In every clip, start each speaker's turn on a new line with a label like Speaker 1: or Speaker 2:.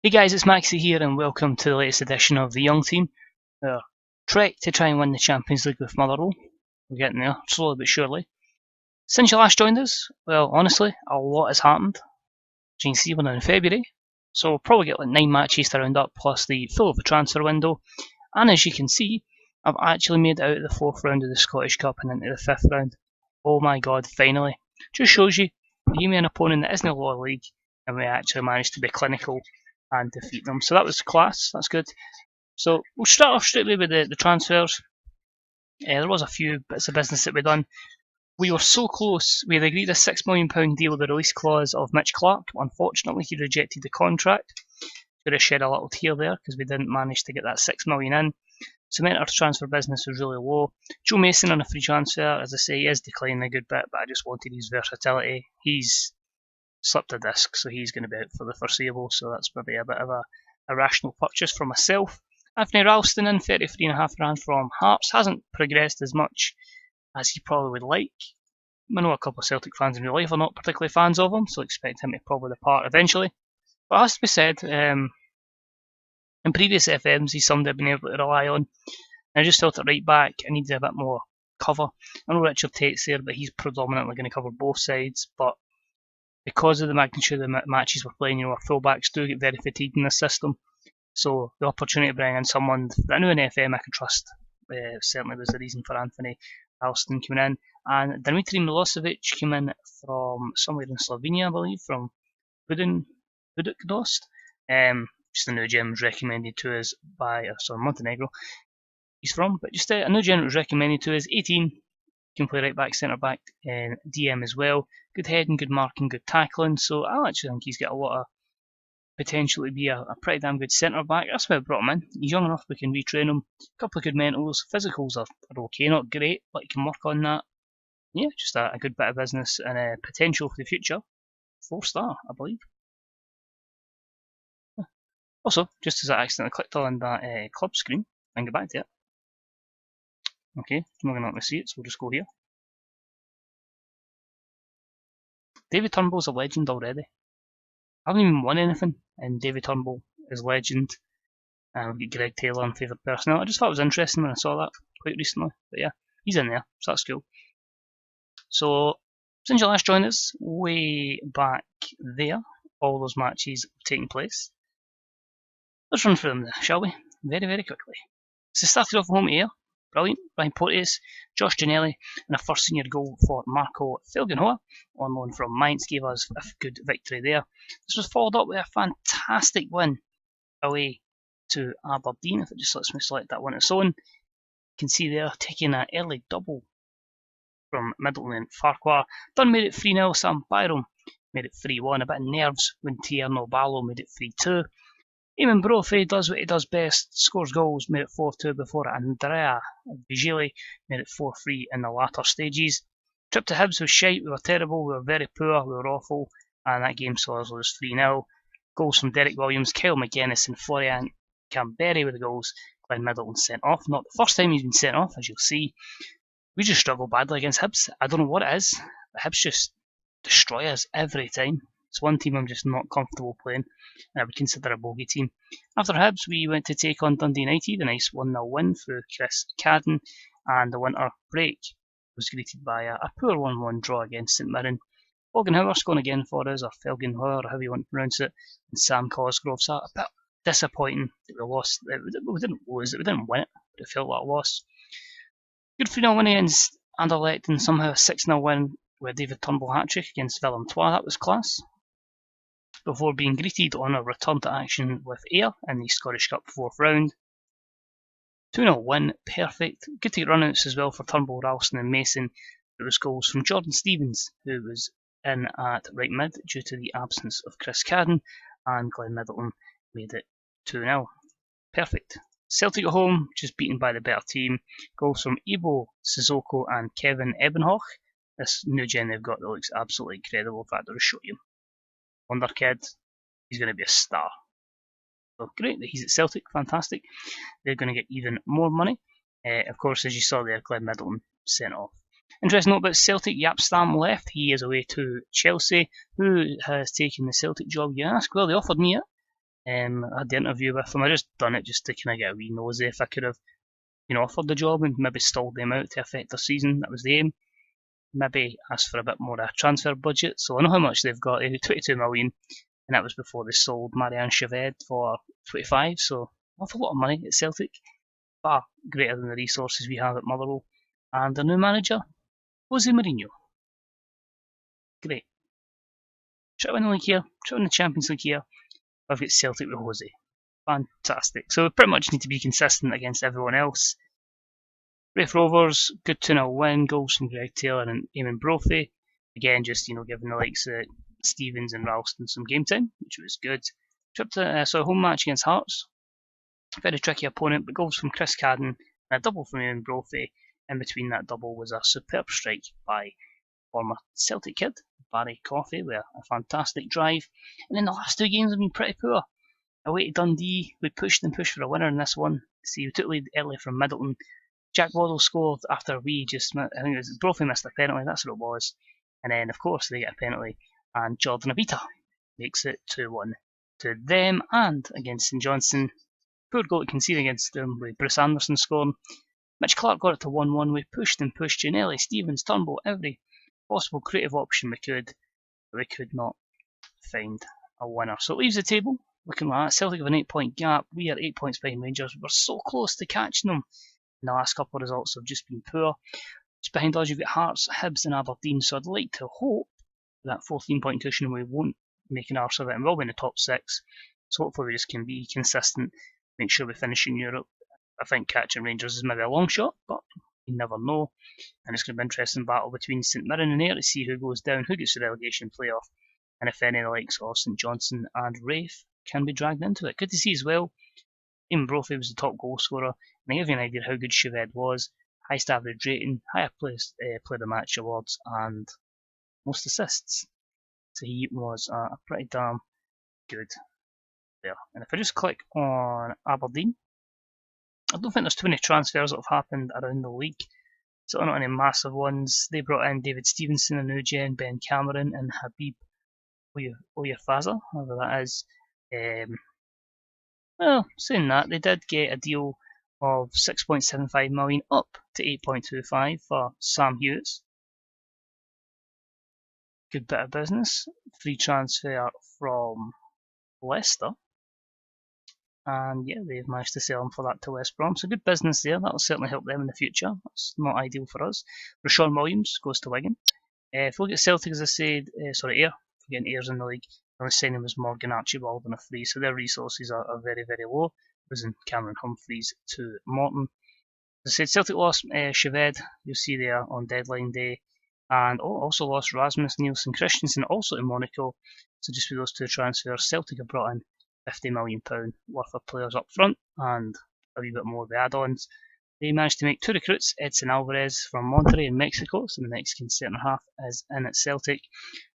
Speaker 1: Hey guys, it's Maxie here and welcome to the latest edition of the Young Team. Our trek to try and win the Champions League with Motherwell. We're getting there, slowly but surely. Since you last joined us, well, honestly, a lot has happened. As you can see, we're in February, so we'll probably get like 9 matches to round up, plus the full of the transfer window. And as you can see, I've actually made it out of the 4th round of the Scottish Cup and into the 5th round. Oh my god, finally. Just shows you, give me an opponent that isn't a lower league, and we actually managed to be clinical and defeat them. So that was class, that's good. So we'll start off straight away with the transfers. There was a few bits of business that we done. We were so close. We had agreed a £6 million deal with the release clause of Mitch Clark. Unfortunately, he rejected the contract. Could have shed a little tear there because we didn't manage to get that £6 million in. So meant our transfer business was really low. Joe Mason on a free transfer, as I say, he is declining a good bit, but I just wanted his versatility. He's slipped a disc, so he's going to be out for the foreseeable, so that's maybe a bit of a rational purchase for myself. Anthony Ralston in, 33.5 grand from Hearts, hasn't progressed as much as he probably would like. I know a couple of Celtic fans in real life are not particularly fans of him, so expect him to probably depart eventually. But it has to be said, in previous FMs, he's somebody I've been able to rely on. And I just felt at right back, I needed a bit more cover. I know Richard Tate's there, but he's predominantly going to cover both sides. But because of the magnitude of the matches we're playing, our fullbacks do get very fatigued in this system. So the opportunity to bring in someone that I knew in FM I could trust certainly was the reason for Anthony Ralston coming in. And Dmitry Milosevic came in from somewhere in Slovenia, I believe, from Budućnost. Just a new gem was recommended to us by, Montenegro he's from, but just a new gem was recommended to us, 18, can play right back, centre back, and DM as well. Good heading, good marking, good tackling. So I actually think he's got a lot of potential to be a pretty damn good centre back. That's why I brought him in. He's young enough, we can retrain him. A couple of good mentals. Physicals are okay, not great, but he can work on that. Yeah, just a good bit of business and potential for the future. 4-star, I believe. Also, just as I accidentally clicked on that club screen, and get back to it. Okay, I'm not going to let me see it, so we'll just go here. David Turnbull's a legend already. I haven't even won anything, and David Turnbull is legend. And we've got Greg Taylor in favourite personnel. I just thought it was interesting when I saw that quite recently. But yeah, he's in there, so that's cool. So, since you last joined us, way back there, all those matches have taken place. Let's run through them, shall we? Very, very quickly. So, started off home here. Brilliant. Ryan Porteous, Josh Ginnelly, and a first senior goal for Marco Filgenhoa on loan from Mainz gave us a good victory there. This was followed up with a fantastic win away to Aberdeen. If it just lets me select that one on its own, you can see there taking an early double from Middleton and Farquhar. Dunn made it 3-0. Sam Byram made it 3-1. A bit of nerves when Tierno Ballo made it 3-2. Eamon Brophy does what he does best, scores goals, made it 4-2 before Andrea Vigili made it 4-3 in the latter stages. Trip to Hibs was shite, we were terrible, we were very poor, we were awful, and that game saw us lose 3-0. Goals from Derek Williams, Kyle McGuinness and Florian Camberry with the goals. Glenn Middleton sent off. Not the first time he's been sent off, as you'll see. We just struggle badly against Hibs. I don't know what it is, but Hibs just destroy us every time. It's one team I'm just not comfortable playing, and I would consider a bogey team. After Hibs, we went to take on Dundee United, a nice 1-0 win through Chris Cadden, and the winter break was greeted by a poor 1-1 draw against St Mirren. Felgenhauer scoring again for us, or Felgenhauer, or however you want to pronounce it, and Sam Cosgrove. So a bit disappointing that we lost. We didn't lose it, we didn't win it, but it felt like a loss. Good 3-0 win against Anderlecht, and somehow a 6-0 win with David Turnbull hat-trick against Villeneuve. That was class. Before being greeted on a return to action with Ayr in the Scottish Cup 4th round. 2-0 win, perfect. Good to get run-outs as well for Turnbull, Ralston and Mason. There was goals from Jordan Stevens, who was in at right mid due to the absence of Chris Cadden, and Glenn Middleton made it 2-0. Perfect. Celtic at home, just beaten by the better team. Goals from Ibo Sissoko and Kevin Ebenhoch. This new gen they've got that looks absolutely incredible. In fact, I'll just show you. Wonder kid, he's going to be a star. So great that he's at Celtic, fantastic. They're going to get even more money. Of course, as you saw there, Glenn Middleton sent off. Interesting note about Celtic, Jaap Stam left. He is away to Chelsea. Who has taken the Celtic job, you ask? Well, they offered me it. I had the interview with him. I just done it just to kind of get a wee nosy if I could have, offered the job and maybe stalled them out to affect their season. That was the aim. Maybe ask for a bit more of a transfer budget. So I know how much they've got, 22 million, and that was before they sold Marianne Chaved for 25. So an awful lot of money at Celtic, far greater than the resources we have at Motherwell. And their new manager, Jose Mourinho. Great. Try to win the league here, try to win the Champions League here. I've got Celtic with Jose. Fantastic. So we pretty much need to be consistent against everyone else. Raith Rovers, good 2-0 win, goals from Greg Taylor and Eamon Brophy. Again, just giving the likes of Stevens and Ralston some game time, which was good. Trip to a home match against Hearts. Very tricky opponent, but goals from Chris Cadden and a double from Eamon Brophy. In between that double was a superb strike by former Celtic kid, Barry Coffey, with a fantastic drive. And then the last two games have been pretty poor. Away to Dundee, we pushed and pushed for a winner in this one. See, we took lead early from Middleton. Jack Waddle scored after I think it was Brophy missed a penalty, that's what it was. And then, of course, they get a penalty, and Jordan Abita makes it 2-1 to them. And against St Johnstone, poor goal to concede against them with Bruce Anderson scoring. Mitch Clark got it to 1-1. We pushed and pushed. Gianelli, Stevens, Turnbull, every possible creative option we could, but we could not find a winner. So it leaves the table looking like that. Celtic have an 8-point gap. We are 8 points behind Rangers. We're so close to catching them. And the last couple of results have just been poor. Just behind us, you've got Hearts, Hibs, and Aberdeen. So I'd like to hope that 14-point cushion we won't make an arse of it, and we'll be in the top 6. So hopefully we just can be consistent, make sure we finish in Europe. I think catching Rangers is maybe a long shot, but you never know. And it's going to be an interesting battle between St Mirren and Ayr to see who goes down, who gets the relegation playoff, and if any of the likes of St Johnstone and Raith can be dragged into it. Good to see as well. Eamon Brophy was the top goal scorer, and I give you an idea how good Chaved was. Highest average rating, higher play of the match awards, and most assists. So he was pretty damn good there. And if I just click on Aberdeen, I don't think there's too many transfers that have happened around the league. So not any massive ones. They brought in David Stevenson, a new gen, Ben Cameron, and Habib Oyafaza, whoever that is. Well, saying that, they did get a deal of 6.75 million up to 8.25 for Sam Hughes. Good bit of business. Free transfer from Leicester. And yeah, they've managed to sell him for that to West Brom. So good business there. That'll certainly help them in the future. That's not ideal for us. Rashawn Williams goes to Wigan. If we look at Celtic, as I said, Ayr, again, Ayers in the league. The only signing was Morgan Archibald on a free, so their resources are very, very low. Losing Cameron Humphreys to Morton. As I said, Celtic lost Chaved, you'll see there on deadline day. And also lost Rasmus Nielsen Christensen, also to Monaco. So just with those two transfers, Celtic have brought in £50 million worth of players up front and a wee bit more of the add-ons. They managed to make two recruits, Edson Alvarez from Monterrey in Mexico, so the Mexican centre half is in at Celtic,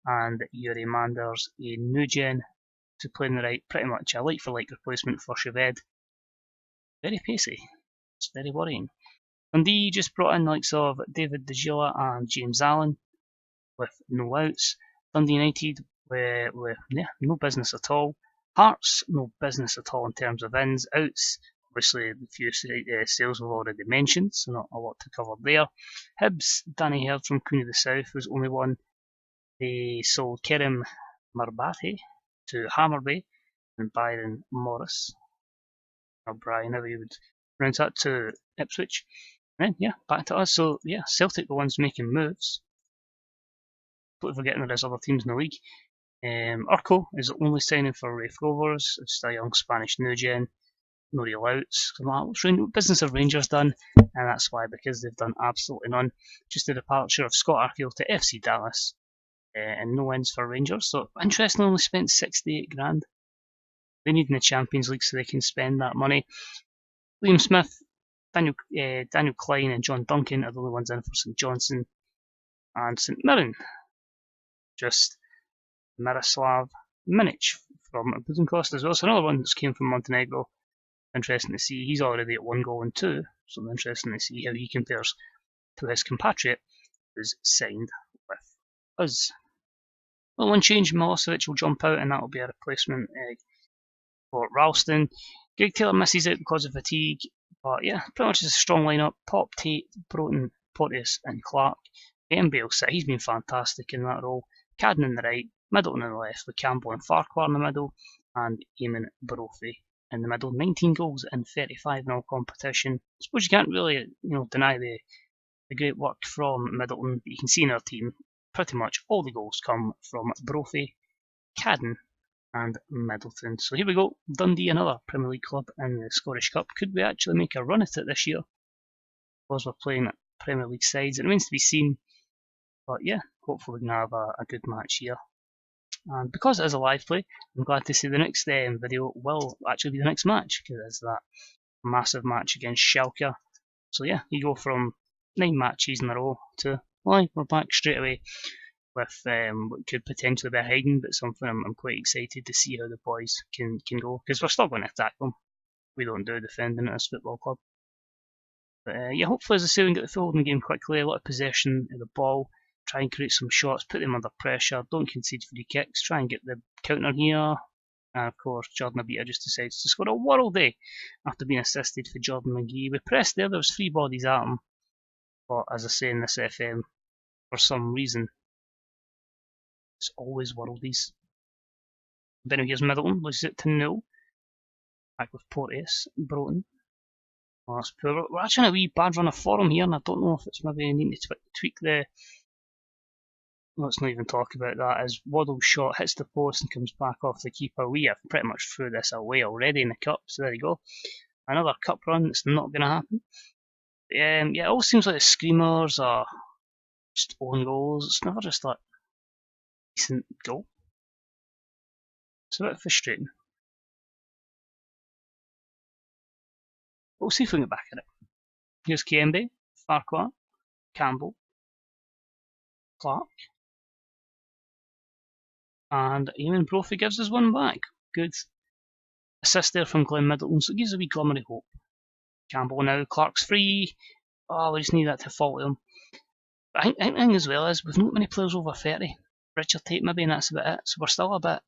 Speaker 1: and Yuri Manders, a new gen to play in the right, pretty much a like-for-like replacement for Chaved. Very pacey. It's very worrying. Dundee just brought in the likes of David De Gila and James Allen with no outs. Dundee United with no business at all. Hearts, no business at all in terms of ins, outs. Obviously, the few sales we've already mentioned, so not a lot to cover there. Hibs, Danny Herd from Cooney the South was only one. They sold Kerim Marbati to Hammarby and Byron Morris, or Brian, however you would pronounce that, to Ipswich. And then, yeah, back to us. So, yeah, Celtic the ones making moves. Totally forgetting there's other teams in the league. Urco is the only signing for Raith Rovers. It's a young Spanish new gen. No real outs. What business have Rangers done? And that's why, because they've done absolutely none. Just the departure of Scott Arfield to FC Dallas. And no wins for Rangers. So, interestingly, only spent 68 grand. They need in the Champions League so they can spend that money. Liam Smith, Daniel Klein and John Duncan are the only ones in for St Johnstone and St Mirren. Just Miroslav Minic from Budućnost as well. So another one that's came from Montenegro. Interesting to see. He's already at 1 goal and 2. So interesting to see how he compares to his compatriot who's signed with us. Well, one change, Milosevic will jump out and that will be a replacement for Ralston. Greg Taylor misses out because of fatigue, but yeah, pretty much it's a strong lineup. Pop, Tate, Broughton, Porteous and Clark. Ben Bale set, he's been fantastic in that role. Cadden in the right, Middleton on the left with Campbell and Farquhar in the middle, and Eamon Brophy in the middle. 19 goals in 35 in all competition. I suppose you can't really, deny the great work from Middleton, but you can see in our team, pretty much all the goals come from Brophy, Cadden, and Middleton. So here we go, Dundee, another Premier League club in the Scottish Cup. Could we actually make a run at it this year? Because we're playing Premier League sides. It remains to be seen. But yeah, hopefully we can have a good match here. And because it is a live play, I'm glad to see the next video will actually be the next match, because it's that massive match against Schalke. So yeah, you go from 9 matches in a row to, well, we're back straight away with what could potentially be a hiding, but something I'm quite excited to see how the boys can go, because we're still going to attack them. We don't do defending at this football club. But yeah, hopefully, as I say, we can get the foot in the game quickly, a lot of possession of the ball, try and create some shots, put them under pressure, don't concede free kicks, try and get the counter here. And of course, Jordan Abita just decides to score a worldie after being assisted for Jordan McGee. We pressed there was 3 bodies at him, but as I say in this FM, for some reason, it's always worldies. Then here's Middleton, loses it to 0. Back with Porteous, Broughton. Well, that's poor. We're actually in a wee bad run of form here, and I don't know if it's maybe needing to tweak the. Let's not even talk about that. As Waddle's shot hits the post and comes back off the keeper, we have pretty much threw this away already in the cup. So there you go, another cup run. It's not going to happen. Yeah, it all seems like the screamers are just own goals. It's never just like decent goal. It's a bit frustrating. We'll see if we can get back at it. Here's Kembe, Farquhar, Campbell, Clark, and Eamon Brophy gives us one back. Good assist there from Glenn Middleton, so it gives a wee glimmer of hope. Campbell now, Clark's free. Oh, we just need that to fall to him. But I think as well is we've not many players over 30. Richard Tate maybe, and that's about it. So we're still a bit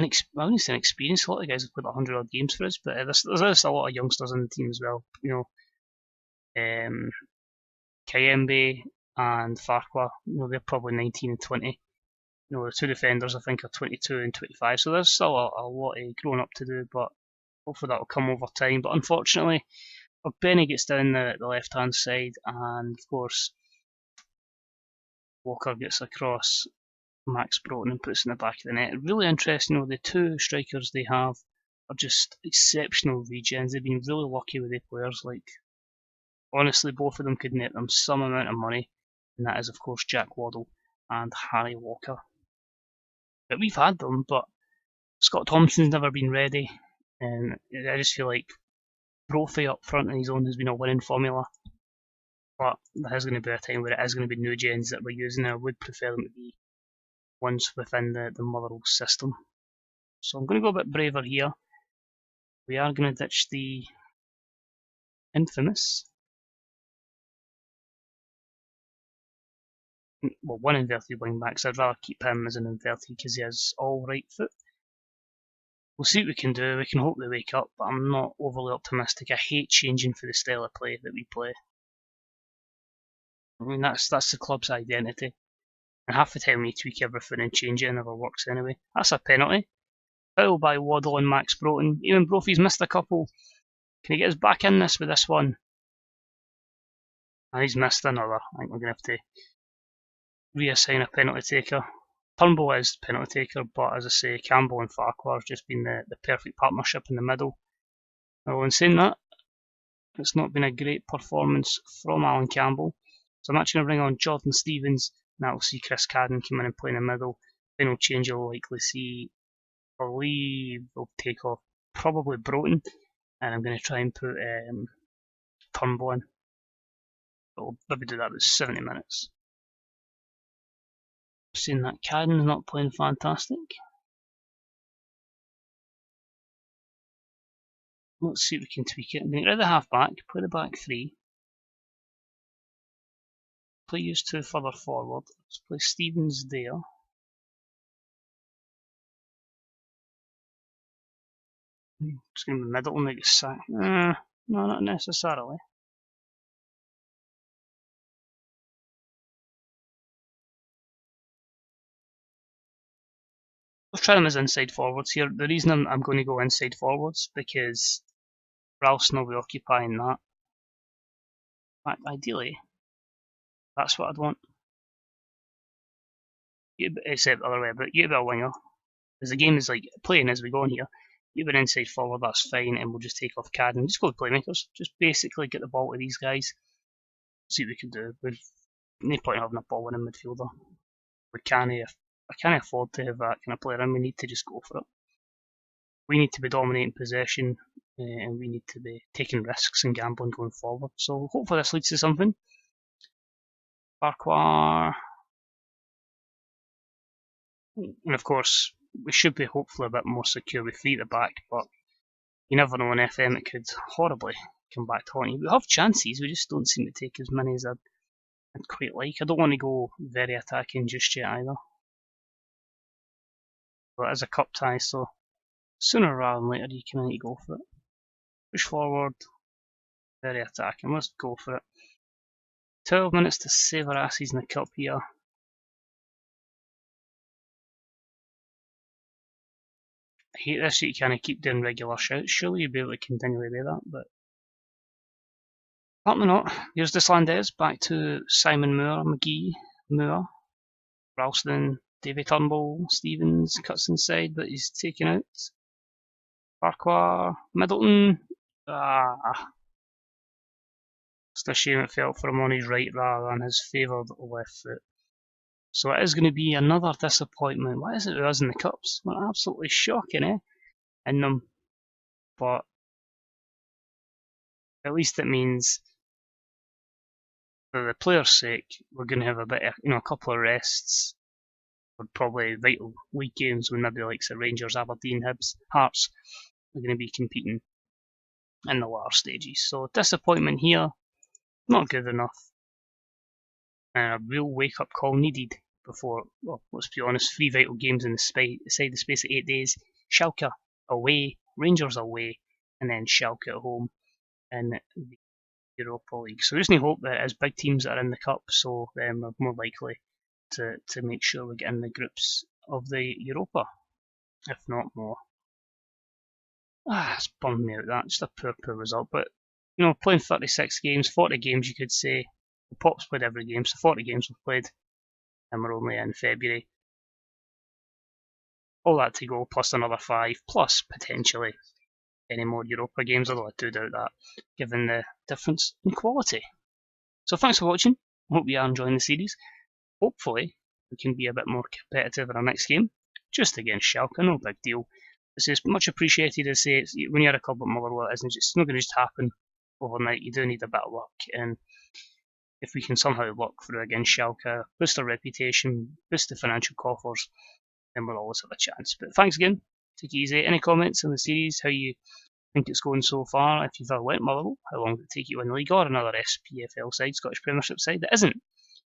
Speaker 1: I wouldn't say inexperienced. A lot of guys have played 100 odd games for us, but there's a lot of youngsters in the team as well. Kayembe and Farquhar, they're probably 19 and 20. The 2 defenders I think are 22 and 25, so there's still a lot of growing up to do, but hopefully that will come over time. But unfortunately, Benny gets down the left hand side, and of course Walker gets across Max Broughton and puts in the back of the net. Really interesting, the 2 strikers they have are just exceptional regens. They've been really lucky with their players. Like, honestly, both of them could net them some amount of money, and that is of course Jack Waddle and Harry Walker. But we've had them, but Scott Thompson's never been ready, and I just feel like Brophy up front on his own has been a winning formula. But there is going to be a time where it is going to be new gens that we're using, and I would prefer them to be ones within the Motherwell system. So I'm going to go a bit braver here. We are going to ditch the infamous, well, one inverted wing back, so I'd rather keep him as an inverted because he has all right foot. We'll see what we can do. We can hope they wake up, but I'm not overly optimistic. I hate changing for the style of play that we play. I mean, that's the club's identity. And half the time we tweak everything and change it, it never works anyway. That's a penalty. Foul by Waddle and Max Broughton. Even Brophy's missed a couple. Can he get us back in this with this one? And he's missed another. I think we're going to have to reassign a penalty taker. Turnbull is the penalty taker, but as I say, Campbell and Farquhar have just been the perfect partnership in the middle. Now, in saying that, it's not been a great performance from Alan Campbell. So I'm actually going to bring on Jordan Stevens. Now we'll see Chris Cadden come in and play in the middle. Final change you'll likely see, I believe we'll take off probably Broughton, and I'm going to try and put Turnbull in. But we'll maybe do that about 70 minutes. Seeing that Cadden's not playing fantastic. Let's see if we can tweak it. Get rid of the half back, play the back 3. Play use 2 further forward. Let's play Stevens there. It's going to be Middleton that gets sacked. No, not necessarily. We'll try them as inside forwards here. The reason I'm going to go inside forwards because Ralph's not be occupying that. In fact, ideally, that's what I'd want. Except the other way, but you be a winger. Because the game is like playing as we go on here. You be an inside forward, that's fine, and we'll just take off Cad and just go with playmakers. Just basically get the ball to these guys. See what we can do. We've no point having a ball winning midfielder. I can't afford to have that kind of player, and we need to just go for it. We need to be dominating possession, and we need to be taking risks and gambling going forward. So hopefully this leads to something. Farquhar. And of course, we should be hopefully a bit more secure with 3 at the back, but you never know in FM, it could horribly come back to haunt you. We have chances, we just don't seem to take as many as I'd quite like. I don't want to go very attacking just yet either. But as a cup tie, so sooner rather than later you kind of need to go for it. Push forward, very attacking, let's go for it. 12 minutes to save our asses in the cup here. I hate this, you kind of keep doing regular shouts. Surely you'll be able to continually do that, but apparently not. Here's Deslandes, back to Simon Moore, McGee, Moore, Ralston, Davy Turnbull, Stevens cuts inside, but he's taken out. Farquhar, Middleton. It's a shame it fell for him on his right rather than his favoured left foot. So it is going to be another disappointment. What is it with us in the cups? We're absolutely shocking, in them. But at least it means, for the players' sake, we're going to have a bit of, a couple of rests for probably vital league games when maybe like Rangers, Aberdeen, Hibs, Hearts are going to be competing in the latter stages. So disappointment here, not good enough. And a real wake-up call needed before, well, let's be honest, 3 vital games in the space of 8 days. Schalke away, Rangers away, and then Schalke at home in the Europa League. So we just need to hope that as big teams that are in the cup, so we're more likely to make sure we get in the groups of the Europa, if not more. It's bummed me out, that. Just a poor result. But, playing 36 games, 40 games you could say. The Pop's played every game, so 40 games we've played, and we're only in February. All that to go, plus another 5, plus potentially any more Europa games, although I do doubt that, given the difference in quality. So thanks for watching. I hope you are enjoying the series. Hopefully, we can be a bit more competitive in our next game. Just against Schalke, no big deal. This is much appreciated. I say, when you're at a club like Motherwell, it's not going to just happen overnight. You do need a bit of luck, and if we can somehow luck through against Schalke, boost our reputation, boost the financial coffers, then we'll always have a chance. But thanks again. Take it easy. Any comments on the series? How you think it's going so far? If you've ever went Motherwell, how long did it take you to win the league, or another SPFL side, Scottish Premiership side that isn't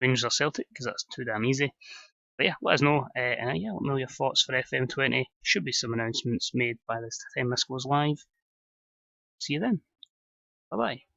Speaker 1: Rangers or Celtic, because that's too damn easy. But yeah, let us know. Let me know your thoughts for FM20. Should be some announcements made by the time this goes live. See you then. Bye bye.